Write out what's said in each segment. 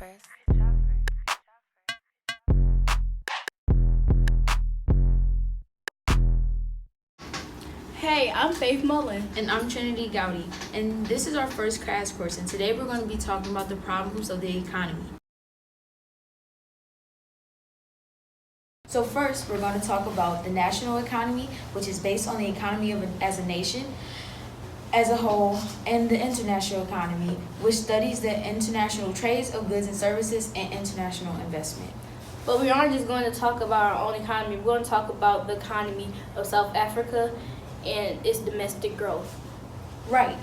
Joffers. Hey, I'm Faith Mullen. And I'm Trinity Gowdy, and this is our first crash course, and today we're going to be talking about the problems of the economy. So first, we're going to talk about the national economy, which is based on the economy as a nation as a whole, and the international economy, which studies the international trades of goods and services and international investment. But we aren't just going to talk about our own economy. We're going to talk about the economy of South Africa and its domestic growth. Right.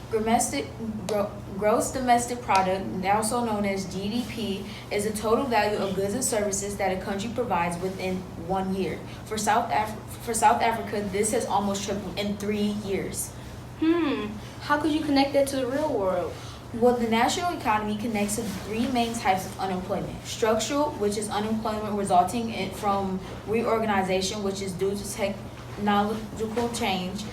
Gross domestic product, also known as GDP, is the total value of goods and services that a country provides within 1 year. For South Africa, this has almost tripled in 3 years. How could you connect that to the real world? Well, the national economy connects to three main types of unemployment. Structural, which is unemployment resulting from reorganization, which is due to technological change.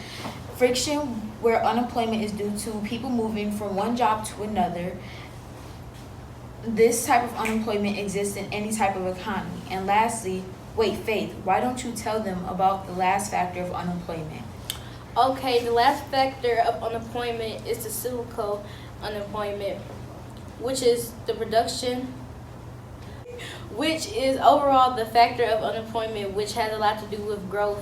Friction, where unemployment is due to people moving from one job to another. This type of unemployment exists in any type of economy. And lastly, Faith, why don't you tell them about the last factor of unemployment? Okay, the last factor of unemployment is the cyclical unemployment, which is the production, which is overall the factor of unemployment, which has a lot to do with growth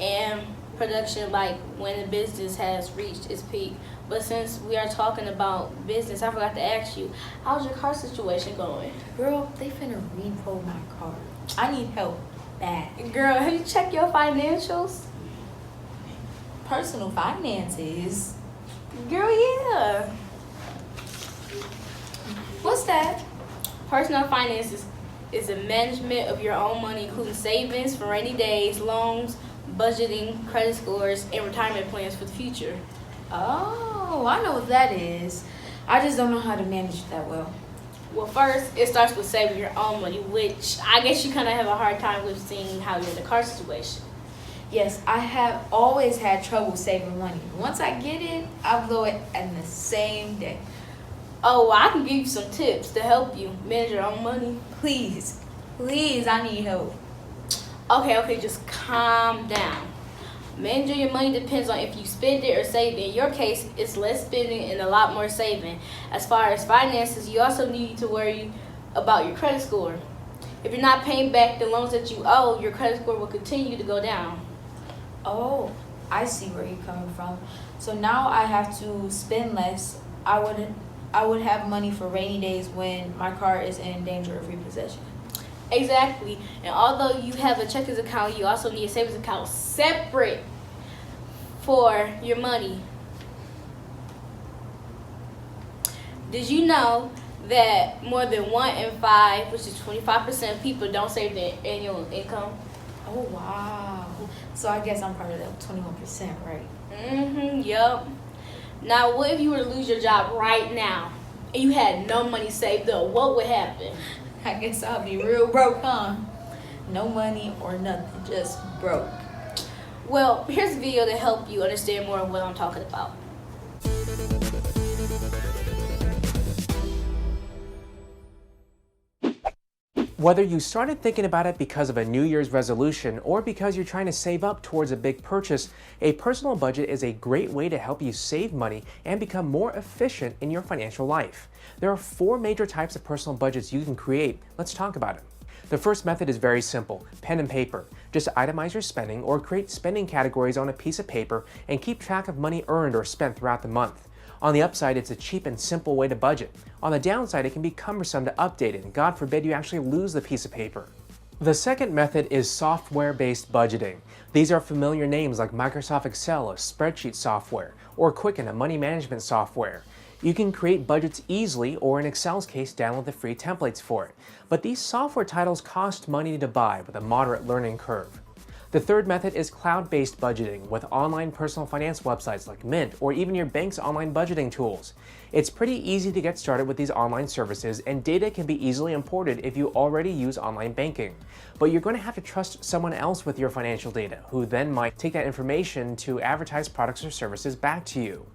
and production, like when a business has reached its peak. But since we are talking about business, I forgot to ask you, how's your car situation going? Girl, they finna repo my car. I need help bad. Girl, have you checked your financials? Personal finances? Girl, yeah. What's that? Personal finances is the management of your own money, including savings for rainy days, loans, budgeting, credit scores, and retirement plans for the future. Oh, I know what that is. I just don't know how to manage it that well. Well, first, it starts with saving your own money, which I guess you kind of have a hard time with seeing how you're in the car situation. Yes, I have always had trouble saving money. Once I get it, I blow it in the same day. Oh, well, I can give you some tips to help you manage your own money. Please, I need help. Okay, just calm down. Managing your money depends on if you spend it or save it. In your case, it's less spending and a lot more saving. As far as finances, you also need to worry about your credit score. If you're not paying back the loans that you owe, your credit score will continue to go down. Oh, I see where you're coming from. So now I have to spend less. I would have money for rainy days when my car is in danger of repossession. Exactly. And although you have a checking account, you also need a savings account separate for your money. Did you know that more than 1 in 5, which is 25% of people, don't save their annual income? Oh, wow. So I guess I'm part of that 21%, right? Yup. Now, what if you were to lose your job right now and you had no money saved up? What would happen? I guess I'll be real broke, huh? No money or nothing, just broke. Well, here's a video to help you understand more of what I'm talking about. Whether you started thinking about it because of a New Year's resolution or because you're trying to save up towards a big purchase, a personal budget is a great way to help you save money and become more efficient in your financial life. There are 4 major types of personal budgets you can create. Let's talk about it. The first method is very simple, pen and paper. Just itemize your spending or create spending categories on a piece of paper and keep track of money earned or spent throughout the month. On the upside, it's a cheap and simple way to budget. On the downside, it can be cumbersome to update it, and God forbid you actually lose the piece of paper. The second method is software-based budgeting. These are familiar names like Microsoft Excel, a spreadsheet software, or Quicken, a money management software. You can create budgets easily, or in Excel's case, download the free templates for it. But these software titles cost money to buy with a moderate learning curve. The third method is cloud-based budgeting with online personal finance websites like Mint or even your bank's online budgeting tools. It's pretty easy to get started with these online services, and data can be easily imported if you already use online banking. But you're going to have to trust someone else with your financial data, who then might take that information to advertise products or services back to you.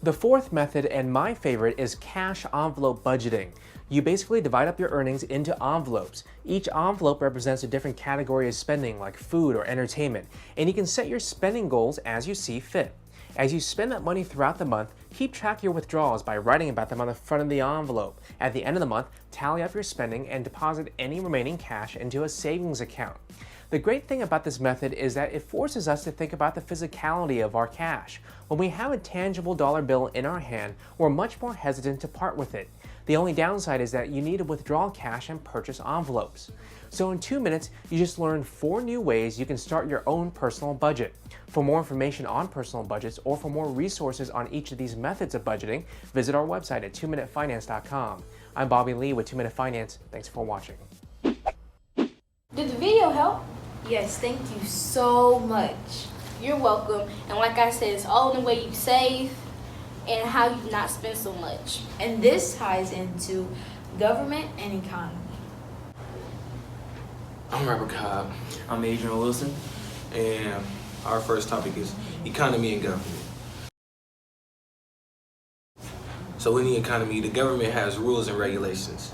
The fourth method, and my favorite, is cash envelope budgeting. You basically divide up your earnings into envelopes. Each envelope represents a different category of spending, like food or entertainment, and you can set your spending goals as you see fit. As you spend that money throughout the month, keep track of your withdrawals by writing about them on the front of the envelope. At the end of the month, tally up your spending and deposit any remaining cash into a savings account. The great thing about this method is that it forces us to think about the physicality of our cash. When we have a tangible dollar bill in our hand, we're much more hesitant to part with it. The only downside is that you need to withdraw cash and purchase envelopes. So in 2 minutes, you just learned 4 new ways you can start your own personal budget. For more information on personal budgets or for more resources on each of these methods of budgeting, visit our website at 2minutefinance.com. I'm Bobby Lee with 2 Minute Finance. Thanks for watching. Did the video help? Yes, thank you so much. You're welcome. And like I said, it's all in the way you save and how you not spend so much. And this ties into government and economy. I'm Robert Cobb, I'm Adrian Wilson. and our first topic is economy and government. So in the economy, the government has rules and regulations.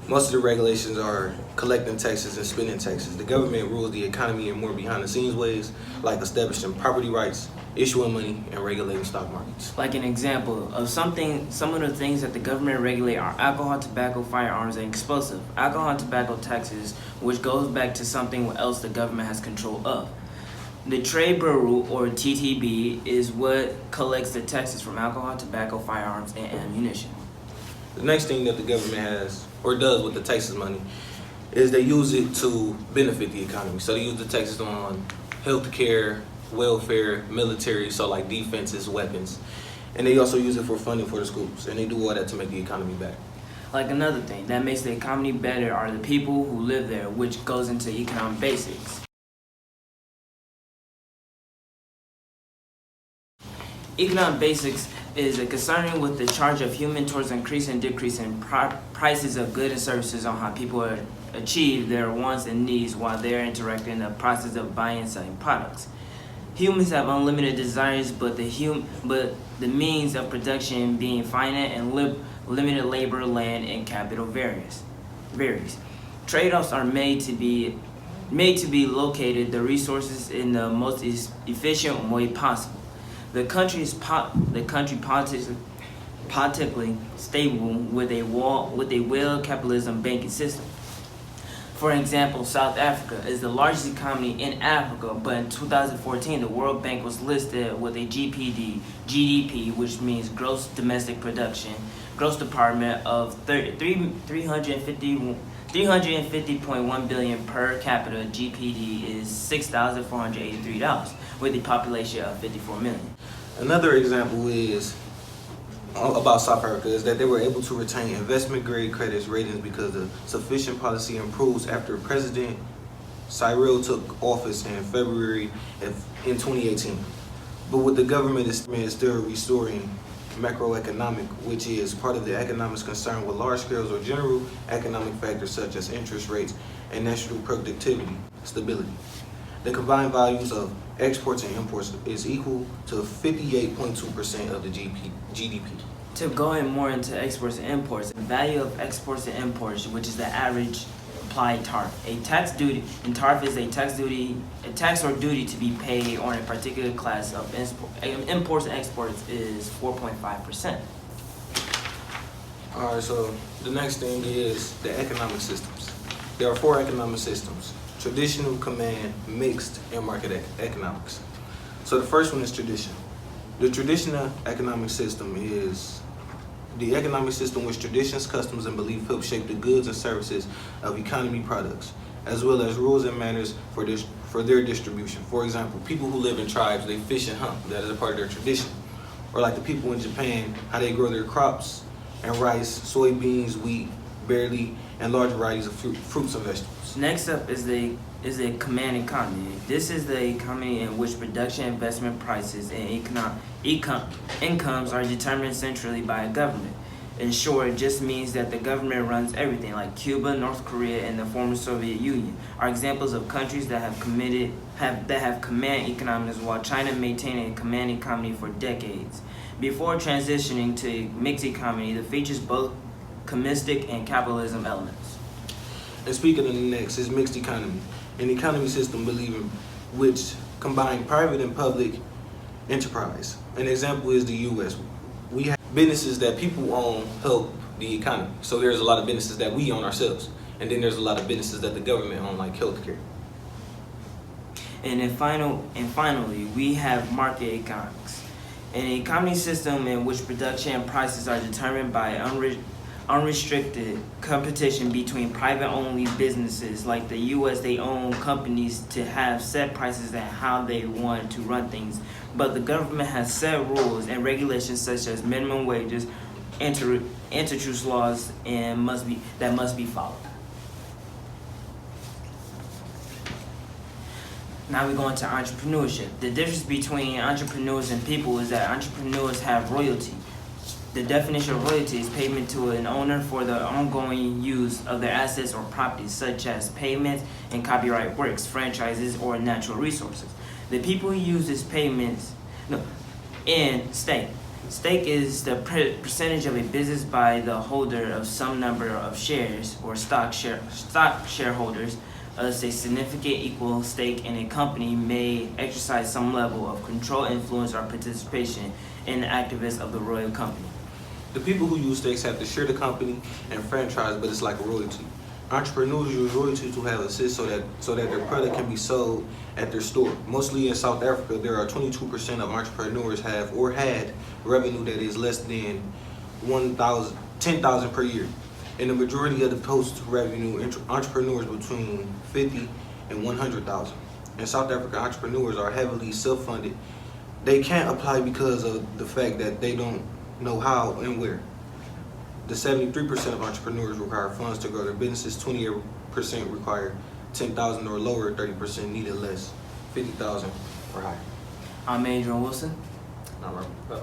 Most of the regulations are collecting taxes and spending taxes. The government rules the economy in more behind-the-scenes ways, like establishing property rights, issuing money, and regulating stock markets. Like an example of some of the things that the government regulate are alcohol, tobacco, firearms, and explosive. Alcohol and tobacco taxes, which goes back to something else the government has control of. The Trade Bureau, or TTB, is what collects the taxes from alcohol, tobacco, firearms, and ammunition. The next thing that the government has, or does with the taxes money, is they use it to benefit the economy. So they use the taxes on healthcare, welfare, military, so like defenses, weapons. And they also use it for funding for the schools. And they do all that to make the economy better. Like another thing that makes the economy better are the people who live there, which goes into economic basics. Economic basics is a concern with the charge of human towards increase and decrease in prices of goods and services on how people achieve their wants and needs while they're interacting in the process of buying and selling products. Humans have unlimited desires, but the means of production being finite and limited labor, land, and capital varies. Trade-offs are made to be located the resources in the most efficient way possible. The country politically stable with a well capitalism banking system. For example, South Africa is the largest economy in Africa, but in 2014, the World Bank was listed with a GDP, which means gross domestic production, gross department of 350.1 billion per capita. GPD is $6,483, with a population of 54 million. Another example is about South Africa is that they were able to retain investment grade credit ratings because the sufficient policy improves after President Cyril took office in February in 2018. But what the government is still restoring macroeconomic, which is part of the economics concerned with large scales or general economic factors such as interest rates and national productivity stability. The combined values of exports and imports is equal to 58.2% of the GDP. To go in more into exports and imports, the value of exports and imports, which is the average applied tariff. A tax duty, and tariff is a tax or duty to be paid on a particular class of imports and exports is 4.5%. All right, so the next thing is the economic systems. There are 4 economic systems: traditional, command, mixed, and market economics. So the first one is traditional. The traditional economic system is the economic system which traditions, customs, and belief help shape the goods and services of economy products, as well as rules and manners for their distribution. For example, people who live in tribes, they fish and hunt. That is a part of their tradition. Or like the people in Japan, how they grow their crops and rice, soybeans, wheat, barley, and large varieties of fruits and vegetables. Next up is the command economy. This is the economy in which production, investment, prices, and incomes are determined centrally by a government. In short, it just means that the government runs everything, like Cuba, North Korea, and the former Soviet Union are examples of countries that have command economies, while China maintained a command economy for decades. before transitioning to mixed economy that features both communistic and capitalism elements. And speaking of the next is mixed economy, an economy system believing which combine private and public enterprise. An example is the U.S. We have businesses that people own help the economy. So there's a lot of businesses that we own ourselves, and then there's a lot of businesses that the government own, like healthcare. And then finally, we have market economics, an economy system in which production and prices are determined by unrestricted competition between private-only businesses. Like the U.S., they own companies to have set prices and how they want to run things. But the government has set rules and regulations such as minimum wages, antitrust laws, and must be followed. Now we go into entrepreneurship. The difference between entrepreneurs and people is that entrepreneurs have royalty. The definition of royalty is payment to an owner for the ongoing use of their assets or properties, such as payments and copyright works, franchises, or natural resources. The people who use these payments, and stake. Stake is the percentage of a business by the holder of some number of shares or stock shareholders. As a significant equal stake in a company may exercise some level of control, influence, or participation in the activities of the royal company. The people who use stakes have to share the company and franchise, but it's like a royalty. Entrepreneurs use royalty to have assist so that their product can be sold at their store. Mostly in South Africa, there are 22% of entrepreneurs have or had revenue that is less than $10,000 per year. And the majority of the post-revenue entrepreneurs between 50 and 100,000. In South Africa, entrepreneurs are heavily self-funded. They can't apply because of the fact that they don't know how and where. The 73% of entrepreneurs require funds to grow their businesses. 28% require 10,000 or lower. 30% needed less, 50,000 or higher. I'm Adrian Wilson. All right.